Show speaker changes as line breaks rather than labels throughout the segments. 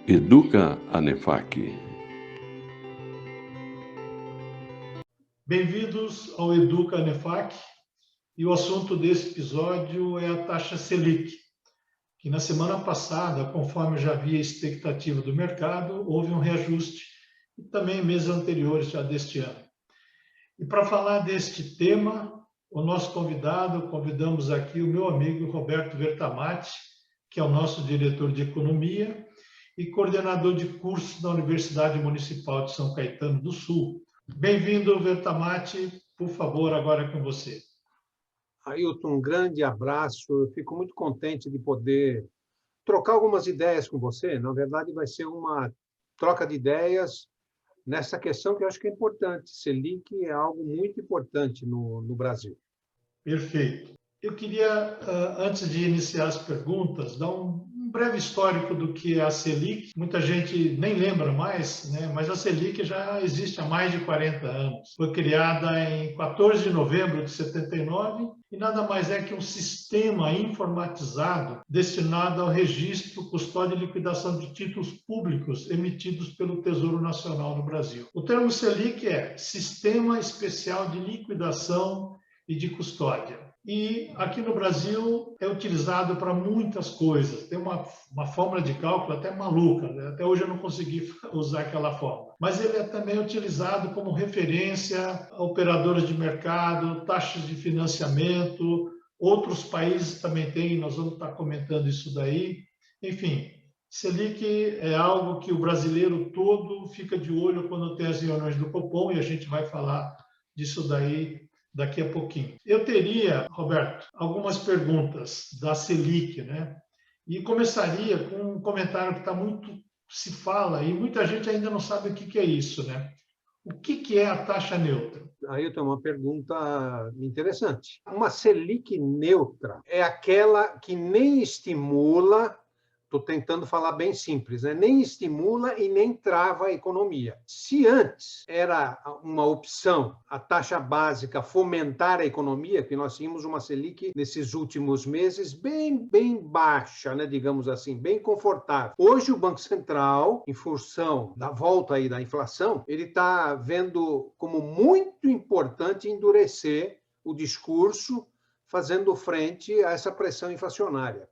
Educa Anefac.
Bem-vindos ao Educa Anefac, e o assunto desse episódio é a taxa Selic, que na semana passada, conforme já havia expectativa do mercado, houve um reajuste, e também em meses anteriores já deste ano. E para falar deste tema, o nosso convidamos aqui o meu amigo Roberto Vertamati, que é o nosso diretor de Economia e coordenador de cursos da Universidade Municipal de São Caetano do Sul. Bem-vindo, Vertamati. Por favor, agora é com você.
Ailton, um grande abraço. Eu fico muito contente de poder trocar algumas ideias com você. Na verdade, vai ser uma troca de ideias nessa questão que eu acho que é importante. Selic é algo muito importante no Brasil.
Perfeito. Eu queria, antes de iniciar as perguntas, dar um breve histórico do que é a Selic. Muita gente nem lembra mais, né? Mas a Selic já existe há mais de 40 anos. Foi criada em 14 de novembro de 79 e nada mais é que um sistema informatizado destinado ao registro, custódia e liquidação de títulos públicos emitidos pelo Tesouro Nacional no Brasil. O termo Selic é Sistema Especial de Liquidação e de Custódia. E aqui no Brasil é utilizado para muitas coisas. Tem uma fórmula de cálculo até maluca, né? Até hoje eu não consegui usar aquela fórmula. Mas ele é também utilizado como referência a operadores de mercado, taxas de financiamento. Outros países também têm, nós vamos estar comentando isso daí. Enfim, Selic é algo que o brasileiro todo fica de olho quando tem as reuniões do Copom, e a gente vai falar disso daí daqui a pouquinho. Eu teria, Roberto, algumas perguntas da Selic, né? E começaria com um comentário que se fala e muita gente ainda não sabe o que é isso, né? O que é a taxa neutra?
Aí eu tenho uma pergunta interessante. Uma Selic neutra é aquela que nem estimula, estou tentando falar bem simples, né? Nem estimula e nem trava a economia. Se antes era uma opção, a taxa básica fomentar a economia, que nós tínhamos uma Selic nesses últimos meses bem baixa, né? Digamos assim, bem confortável. Hoje o Banco Central, em função da volta aí da inflação, ele está vendo como muito importante endurecer o discurso, fazendo frente a essa pressão inflacionária.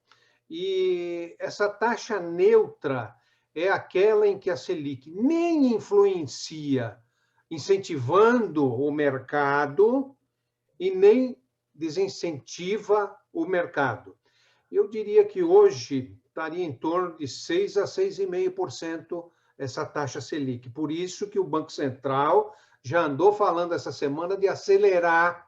E essa taxa neutra é aquela em que a Selic nem influencia, incentivando o mercado e nem desincentiva o mercado. Eu diria que hoje estaria em torno de 6 a 6,5% essa taxa Selic. Por isso que o Banco Central já andou falando essa semana de acelerar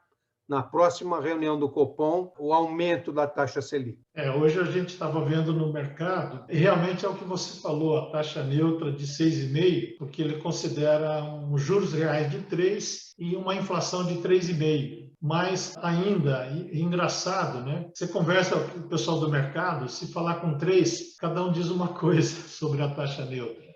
na próxima reunião do Copom, o aumento da taxa Selic.
Hoje a gente estava vendo no mercado, e realmente é o que você falou, a taxa neutra de 6,5%, porque ele considera juros reais de 3% e uma inflação de 3,5%. Mas ainda, engraçado, né? Você conversa com o pessoal do mercado, se falar com 3%, cada um diz uma coisa sobre a taxa neutra.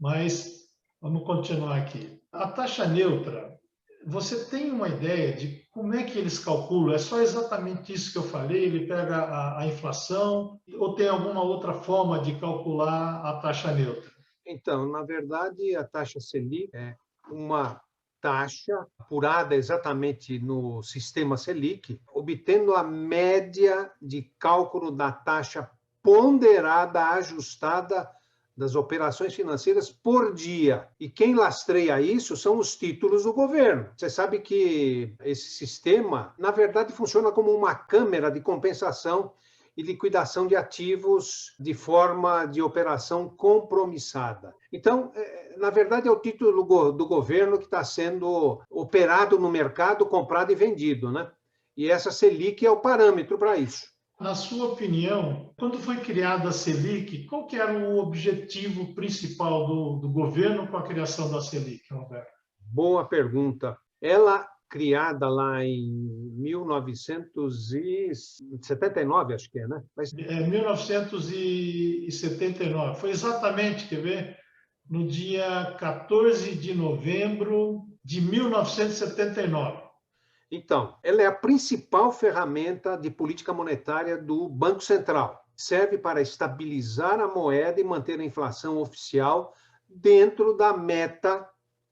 Mas vamos continuar aqui. A taxa neutra, você tem uma ideia de como é que eles calculam? É só exatamente isso que eu falei? Ele pega a inflação ou tem alguma outra forma de calcular a taxa neutra?
Então, na verdade, a taxa Selic é uma taxa apurada exatamente no sistema Selic, obtendo a média de cálculo da taxa ponderada ajustada das operações financeiras por dia. E quem lastreia isso são os títulos do governo. Você sabe que esse sistema, na verdade, funciona como uma câmara de compensação e liquidação de ativos de forma de operação compromissada. Então, na verdade, é o título do governo que está sendo operado no mercado, comprado e vendido, né? E essa Selic é o parâmetro para isso.
Na sua opinião, quando foi criada a Selic, qual que era o objetivo principal do governo com a criação da Selic, Roberto?
Boa pergunta. Ela, criada lá em 1979, acho que é, né?
1979. Foi exatamente, quer ver? No dia 14 de novembro de 1979.
Então, ela é a principal ferramenta de política monetária do Banco Central. serve para estabilizar a moeda e manter a inflação oficial dentro da meta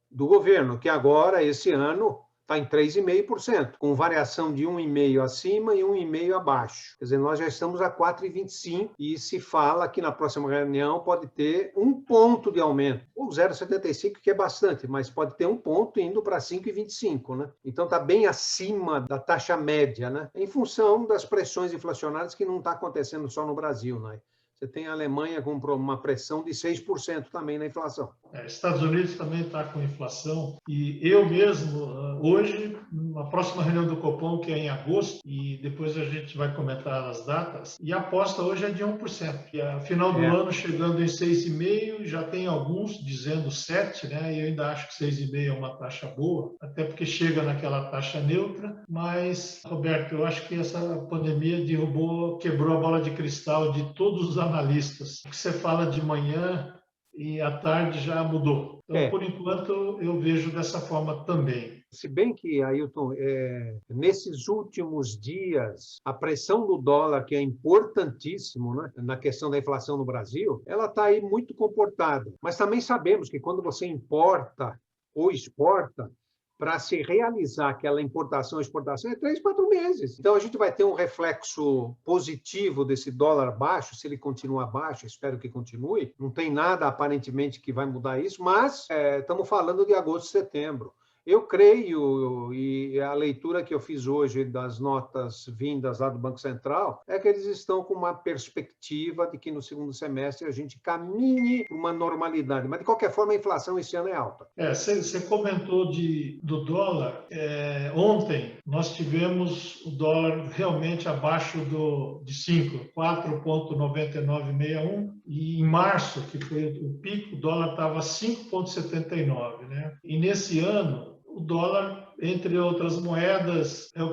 do governo, que agora, esse ano, está em 3,5%, com variação de 1,5% acima e 1,5% abaixo. Quer dizer, nós já estamos a 4,25% e se fala que na próxima reunião pode ter 1 ponto de aumento, ou 0,75%, que é bastante, mas pode ter 1 ponto indo para 5,25%, né? Então está bem acima da taxa média, né? Em função das pressões inflacionárias que não está acontecendo só no Brasil, né? Você tem a Alemanha com uma pressão de 6% também na inflação.
Estados Unidos também está com inflação. E eu mesmo, hoje, na próxima reunião do Copom, que é em agosto, e depois a gente vai comentar as datas, e a aposta hoje é de 1%. E a final do ano, chegando em 6,5%, já tem alguns dizendo 7%, né? E eu ainda acho que 6,5% é uma taxa boa, até porque chega naquela taxa neutra. Mas, Roberto, eu acho que essa pandemia quebrou a bola de cristal de todos os analistas. O que você fala de manhã e à tarde já mudou. Então, por enquanto, eu vejo dessa forma também.
Se bem que, Ailton, nesses últimos dias, a pressão do dólar, que é importantíssimo, né, na questão da inflação no Brasil, ela está aí muito comportada. Mas também sabemos que quando você importa ou exporta, para se realizar aquela importação e exportação, é 3, 4 meses. Então, a gente vai ter um reflexo positivo desse dólar baixo, se ele continuar baixo, espero que continue. Não tem nada, aparentemente, que vai mudar isso, mas estamos falando de agosto e setembro. Eu creio, e a leitura que eu fiz hoje das notas vindas lá do Banco Central, é que eles estão com uma perspectiva de que no segundo semestre a gente caminhe para uma normalidade. Mas, de qualquer forma, a inflação esse ano é alta.
Você comentou do dólar. Ontem, nós tivemos o dólar realmente abaixo de 5, 4,9961. E em março, que foi o pico, o dólar estava 5,79, né? E nesse ano, o dólar, entre outras moedas, é o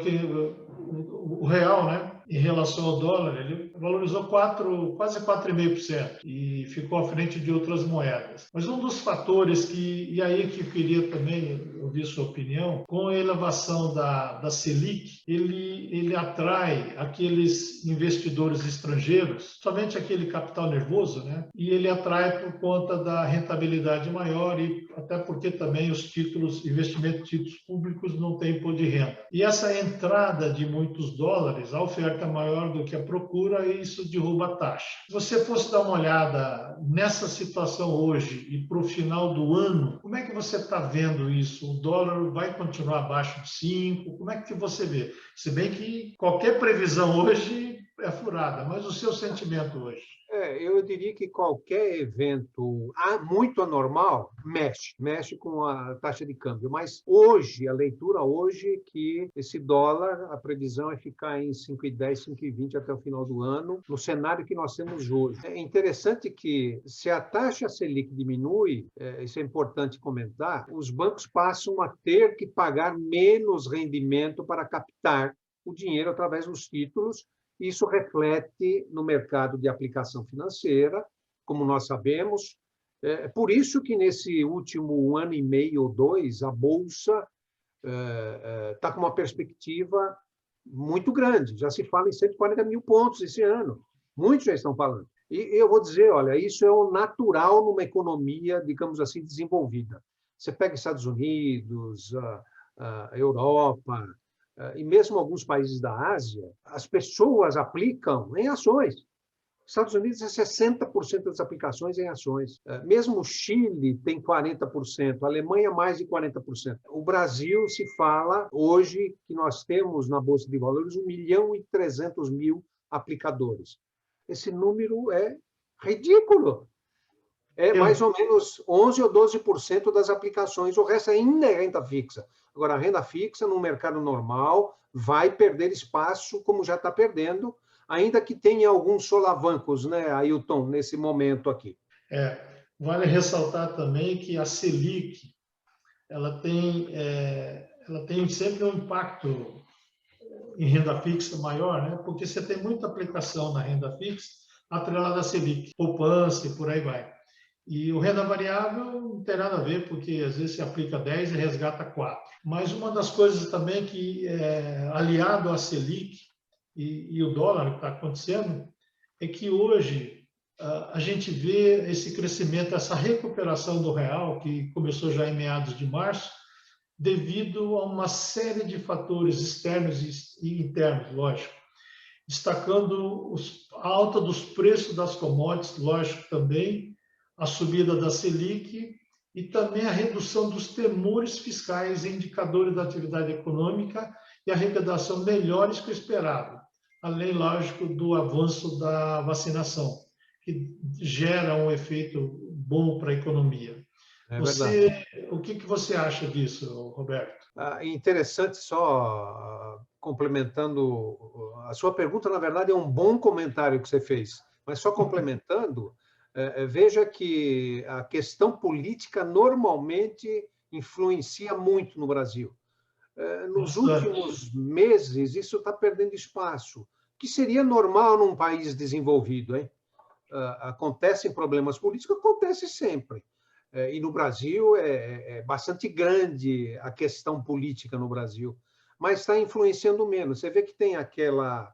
real, né? Em relação ao dólar, ele valorizou quase 4,5% e ficou à frente de outras moedas. Mas um dos fatores e aí que eu queria também ouvir sua opinião, com a elevação da Selic, ele atrai aqueles investidores estrangeiros, somente aquele capital nervoso, né? E ele atrai por conta da rentabilidade maior e até porque também os investimento de títulos públicos não tem imposto de renda. E essa entrada de muitos dólares, a oferta maior do que a procura, e isso derruba a taxa. Se você fosse dar uma olhada nessa situação hoje e para o final do ano, como é que você está vendo isso? O dólar vai continuar abaixo de 5? Como é que você vê? Se bem que qualquer previsão hoje é furada, mas o seu sentimento hoje?
Eu diria que qualquer evento muito anormal mexe com a taxa de câmbio. Mas hoje, a leitura hoje, que esse dólar, a previsão é ficar em 5,10, 5,20 até o final do ano, no cenário que nós temos hoje. É interessante que, se a taxa Selic diminui, isso é importante comentar, os bancos passam a ter que pagar menos rendimento para captar o dinheiro através dos títulos. Isso reflete no mercado de aplicação financeira, como nós sabemos. Por isso que nesse último ano e meio ou 2, a Bolsa está com uma perspectiva muito grande. Já se fala em 140 mil pontos esse ano. Muitos já estão falando. E eu vou dizer, olha, isso é o natural numa economia, digamos assim, desenvolvida. Você pega Estados Unidos, a Europa, e mesmo alguns países da Ásia, as pessoas aplicam em ações. Estados Unidos é 60% das aplicações em ações. Mesmo o Chile tem 40%, a Alemanha mais de 40%. O Brasil se fala hoje que nós temos na Bolsa de Valores 1.300.000 aplicadores. Esse número é ridículo. É mais ou menos 11% ou 12% das aplicações, o resto ainda é renda fixa. Agora, a renda fixa, no mercado normal, vai perder espaço, como já está perdendo, ainda que tenha alguns solavancos, né, Ailton, nesse momento aqui.
Vale ressaltar também que a Selic ela tem sempre um impacto em renda fixa maior, né? Porque você tem muita aplicação na renda fixa atrelada à Selic, poupança e por aí vai. E o renda variável não tem nada a ver, porque às vezes se aplica 10 e resgata 4. Mas uma das coisas também que, aliado à Selic e o dólar que está acontecendo, é que hoje a gente vê esse crescimento, essa recuperação do real, que começou já em meados de março, devido a uma série de fatores externos e internos, lógico, destacando a alta dos preços das commodities, lógico também, a subida da Selic e também a redução dos temores fiscais em indicadores da atividade econômica e arrecadação melhores que o esperado, além, lógico, do avanço da vacinação, que gera um efeito bom para a economia.
É verdade.
O que você acha disso, Roberto?
Interessante, só complementando a sua pergunta, na verdade, é um bom comentário que você fez, mas só complementando, veja que a questão política normalmente influencia muito no Brasil. Nos
Bastante.
últimos meses, isso está perdendo espaço, que seria normal num país desenvolvido, hein? Acontecem problemas políticos, acontece sempre. E no Brasil é bastante grande a questão política no Brasil, mas está influenciando menos. Você vê que tem lá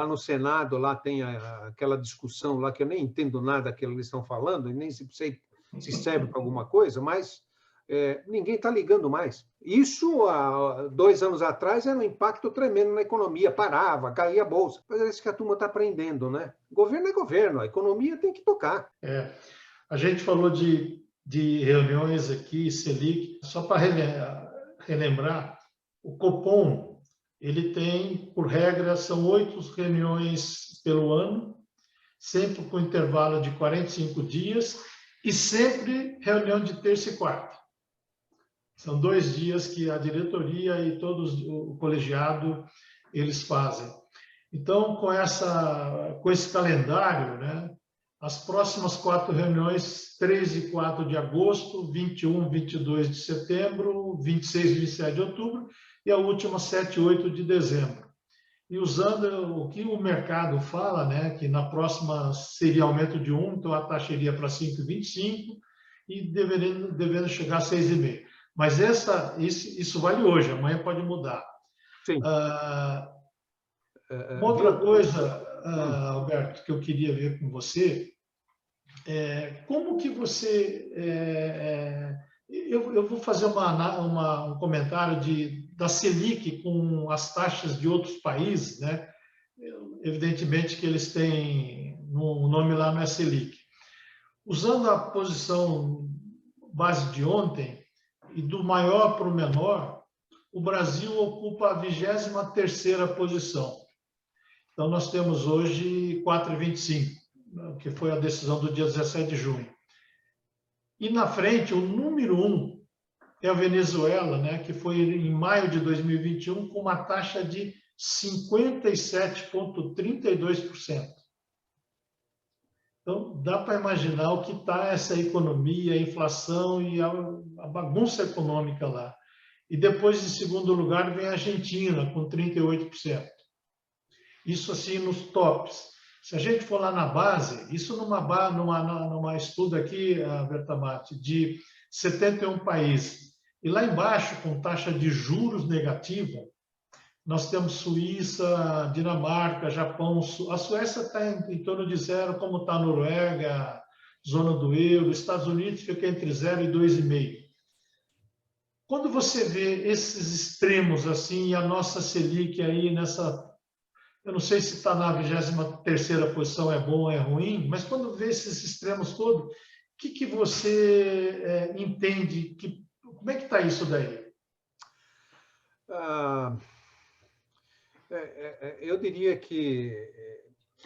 no Senado, lá tem aquela discussão lá que eu nem entendo nada que eles estão falando, e nem sei se serve para alguma coisa, mas ninguém está ligando mais. Isso, há 2 anos atrás, era um impacto tremendo na economia, parava, caía a bolsa. Mas é isso que a turma está aprendendo, né? Governo é governo, a economia tem que tocar.
A gente falou de reuniões aqui, Selic, só para relembrar, o Copom, ele tem, por regra, são 8 reuniões pelo ano, sempre com intervalo de 45 dias e sempre reunião de terça e quarta. São 2 dias que a diretoria e todos o colegiado eles fazem. Então, com esse calendário, né, as próximas 4 reuniões, 3 e 4 de agosto, 21, 22 de setembro, 26 e 27 de outubro, e a última, 7 e 8 de dezembro. E usando o que o mercado fala, né, que na próxima seria aumento de 1, então a taxa iria para 5,25 e devendo chegar a 6,5. Mas isso vale hoje, amanhã pode mudar.
Sim.
Uma outra coisa, Alberto, que eu queria ver com você, como que você... eu vou fazer um comentário da Selic com as taxas de outros países, né? Evidentemente que eles têm, o nome lá não é Selic. Usando a posição base de ontem, e do maior para o menor, o Brasil ocupa a 23ª posição. Então, nós temos hoje 4,25, que foi a decisão do dia 17 de junho. E na frente, o número 1 é a Venezuela, né, que foi em maio de 2021 com uma taxa de 57,32%. Então, dá para imaginar o que está essa economia, a inflação e a bagunça econômica lá. E depois, em segundo lugar, vem a Argentina, com 38%. Isso assim nos tops. Se a gente for lá na base, isso numa estudo aqui, Bertamati, de 71 países. E lá embaixo, com taxa de juros negativa, nós temos Suíça, Dinamarca, Japão. A Suécia está em torno de 0, como está a Noruega, zona do euro. Estados Unidos fica entre 0 e 2,5. Quando você vê esses extremos assim, e a nossa Selic aí nessa... Eu não sei se está na 23ª posição, é bom ou é ruim, mas quando vê esses extremos todos, o que você entende? Como é que está isso daí?
Eu diria que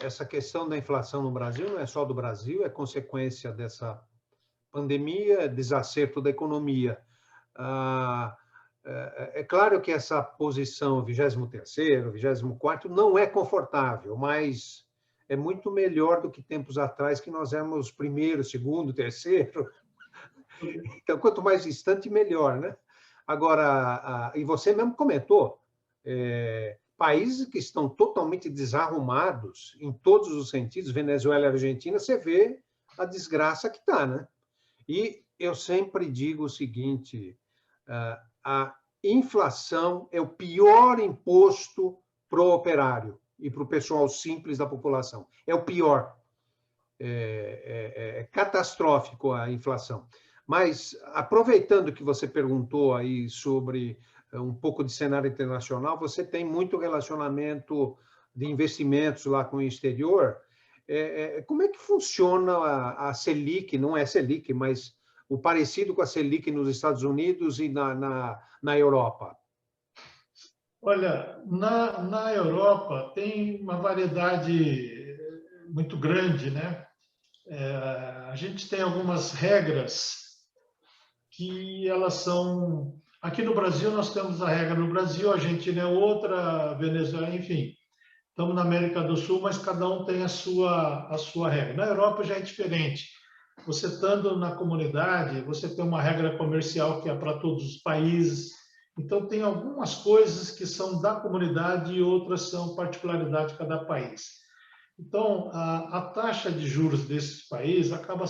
essa questão da inflação no Brasil não é só do Brasil, é consequência dessa pandemia, desacerto da economia. É claro que essa posição 23º, 24º não é confortável, mas é muito melhor do que tempos atrás que nós éramos primeiro, segundo, terceiro. Então, quanto mais distante, melhor, né? Agora, e você mesmo comentou, países que estão totalmente desarrumados em todos os sentidos, Venezuela e Argentina, você vê a desgraça que está, né? E eu sempre digo o seguinte, a inflação é o pior imposto para o operário. e para o pessoal simples da população. É o pior. É catastrófico a inflação. Mas, aproveitando que você perguntou aí sobre um pouco de cenário internacional, você tem muito relacionamento de investimentos lá com o exterior. Como é que funciona a Selic? Não é Selic, mas o parecido com a Selic nos Estados Unidos e na Europa?
Olha, na Europa tem uma variedade muito grande, né? A gente tem algumas regras que elas são... Aqui no Brasil nós temos a regra no Brasil, a Argentina é outra, Venezuela, enfim. Estamos na América do Sul, mas cada um tem a sua regra. Na Europa já é diferente. Você estando na comunidade, você tem uma regra comercial que é para todos os países. Então, tem algumas coisas que são da comunidade e outras são particularidade de cada país. Então, a taxa de juros desses países acaba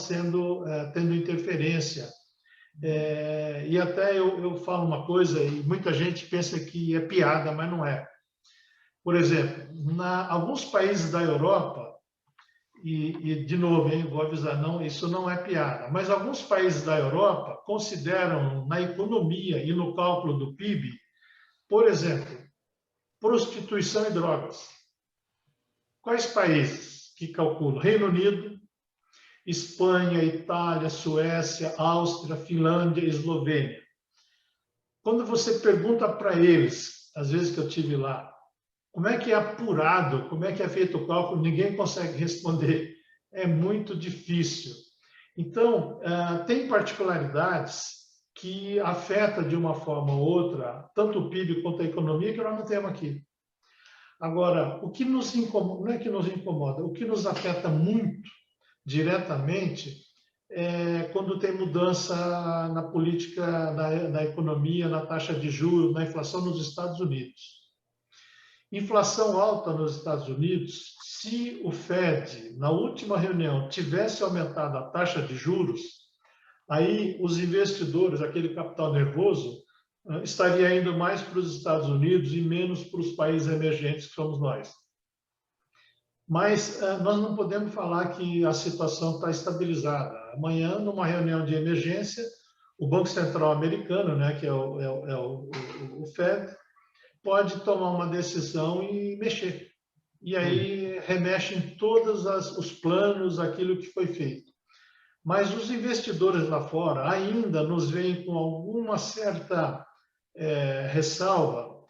tendo interferência. E até eu falo uma coisa, e muita gente pensa que é piada, mas não é. Por exemplo, alguns países da Europa, e de novo, hein, vou avisar, não, isso não é piada, mas alguns países da Europa consideram na economia e no cálculo do PIB, por exemplo, prostituição e drogas. Quais países que calculam? Reino Unido, Espanha, Itália, Suécia, Áustria, Finlândia, Eslovênia. Quando você pergunta para eles, às vezes que eu tive lá, como é que é apurado, como é que é feito o cálculo, ninguém consegue responder. É muito difícil. Então, tem particularidades que afetam de uma forma ou outra, tanto o PIB quanto a economia, que nós não temos aqui. Agora, o que nos incomoda, não é que nos incomoda, o que nos afeta muito diretamente é quando tem mudança na política da economia, na taxa de juros, na inflação nos Estados Unidos. Inflação alta nos Estados Unidos, se o Fed, na última reunião, tivesse aumentado a taxa de juros, aí os investidores, aquele capital nervoso, estaria indo mais para os Estados Unidos e menos para os países emergentes que somos nós. Mas nós não podemos falar que a situação está estabilizada. Amanhã, numa reunião de emergência, o Banco Central americano, né, que é o Fed, pode tomar uma decisão e mexer. E aí remexe em todos os planos, aquilo que foi feito. Mas os investidores lá fora ainda nos veem com alguma certa ressalva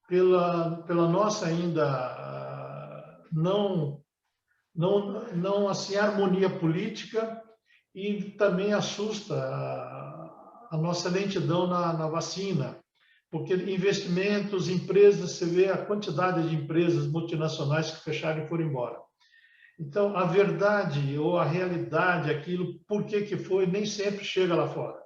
pela nossa ainda não assim, harmonia política, e também assusta a nossa lentidão na vacina. Porque investimentos, empresas, você vê a quantidade de empresas multinacionais que fecharam e foram embora. Então, a verdade ou a realidade, aquilo, por que foi, nem sempre chega lá fora.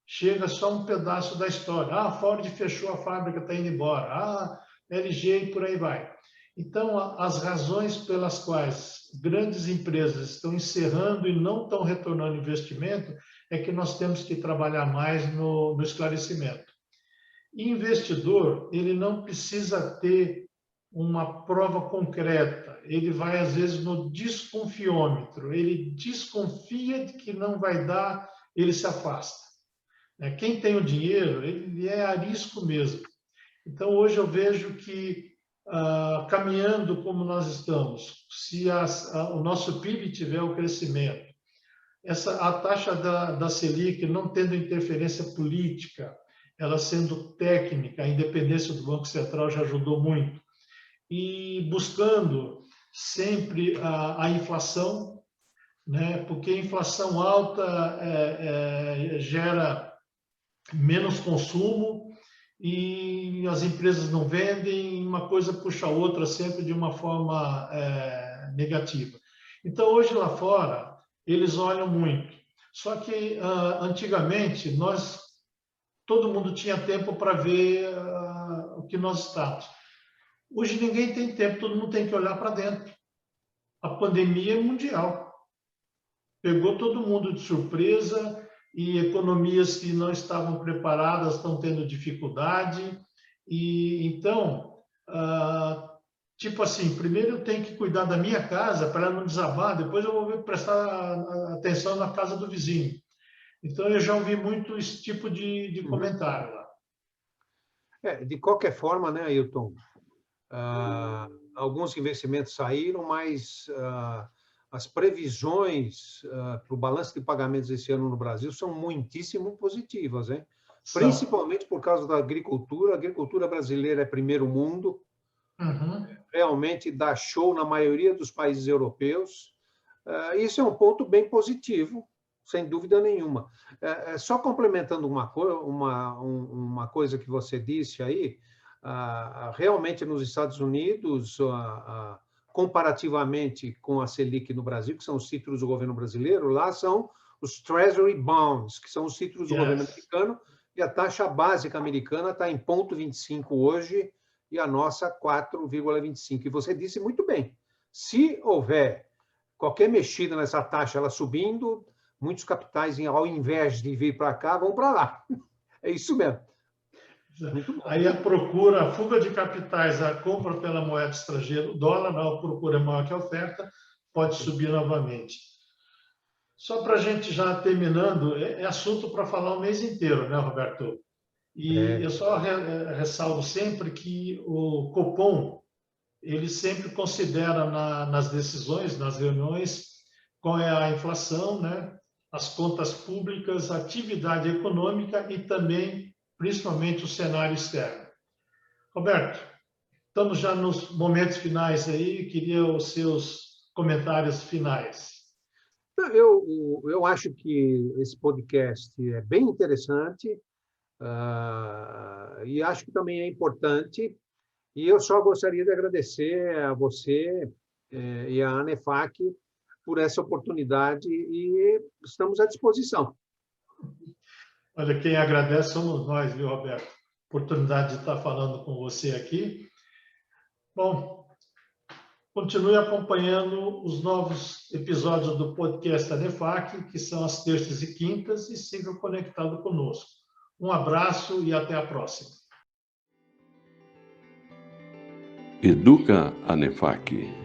Chega só um pedaço da história. A Ford fechou a fábrica, está indo embora. LG e por aí vai. Então, as razões pelas quais grandes empresas estão encerrando e não estão retornando investimento é que nós temos que trabalhar mais no esclarecimento. Investidor, ele não precisa ter uma prova concreta, ele vai às vezes no desconfiômetro, ele desconfia de que não vai dar, ele se afasta. Quem tem o dinheiro, ele é arisco mesmo. Então, hoje eu vejo que, caminhando como nós estamos, se o nosso PIB tiver o crescimento, a taxa da Selic não tendo interferência política, ela sendo técnica, a independência do Banco Central já ajudou muito, e buscando sempre a inflação, né? Porque a inflação alta gera menos consumo e as empresas não vendem, uma coisa puxa a outra sempre de uma forma negativa. Então, hoje lá fora, eles olham muito. Só que, antigamente, todo mundo tinha tempo para ver o que nós estamos. Hoje ninguém tem tempo, todo mundo tem que olhar para dentro. A pandemia é mundial. Pegou todo mundo de surpresa e economias que não estavam preparadas estão tendo dificuldade. E então, tipo assim, primeiro eu tenho que cuidar da minha casa para ela não desabar, depois eu vou prestar atenção na casa do vizinho. Então, eu já ouvi muito esse tipo de
Uhum.
comentário lá.
De qualquer forma, né, Ailton, alguns investimentos saíram, mas as previsões para o balanço de pagamentos esse ano no Brasil são muitíssimo positivas, hein?
São.
Principalmente por causa da agricultura. A agricultura brasileira é primeiro mundo,
Uhum.
realmente dá show na maioria dos países europeus. Isso é um ponto bem positivo, sem dúvida nenhuma. Só complementando uma coisa que você disse aí, realmente nos Estados Unidos, comparativamente com a Selic no Brasil, que são os títulos do governo brasileiro, lá são os Treasury Bonds, que são os títulos do governo americano, e a taxa básica americana está em 0,25 hoje, e a nossa 4,25. E você disse muito bem, se houver qualquer mexida nessa taxa, ela subindo, muitos capitais, ao invés de vir para cá, vão para lá. É isso mesmo.
Muito bom. Aí a procura, a fuga de capitais, a compra pela moeda estrangeira, o dólar, a procura é maior que a oferta, pode subir novamente. Só para a gente já terminando, é assunto para falar o mês inteiro, né, Roberto? E eu só ressalvo sempre que o Copom, ele sempre considera nas decisões, nas reuniões, qual é a inflação, né? As contas públicas, a atividade econômica e também, principalmente, o cenário externo. Roberto, estamos já nos momentos finais aí, queria os seus comentários finais.
Eu acho que esse podcast é bem interessante e acho que também é importante. E eu só gostaria de agradecer a você e a ANEFAC por essa oportunidade e estamos à disposição.
Olha, quem agradece somos nós, viu, Roberto? Oportunidade de estar falando com você aqui. Bom, continue acompanhando os novos episódios do podcast ANEFAC, que são às terças e quintas, e siga conectado conosco. Um abraço e até a próxima.
Educa ANEFAC.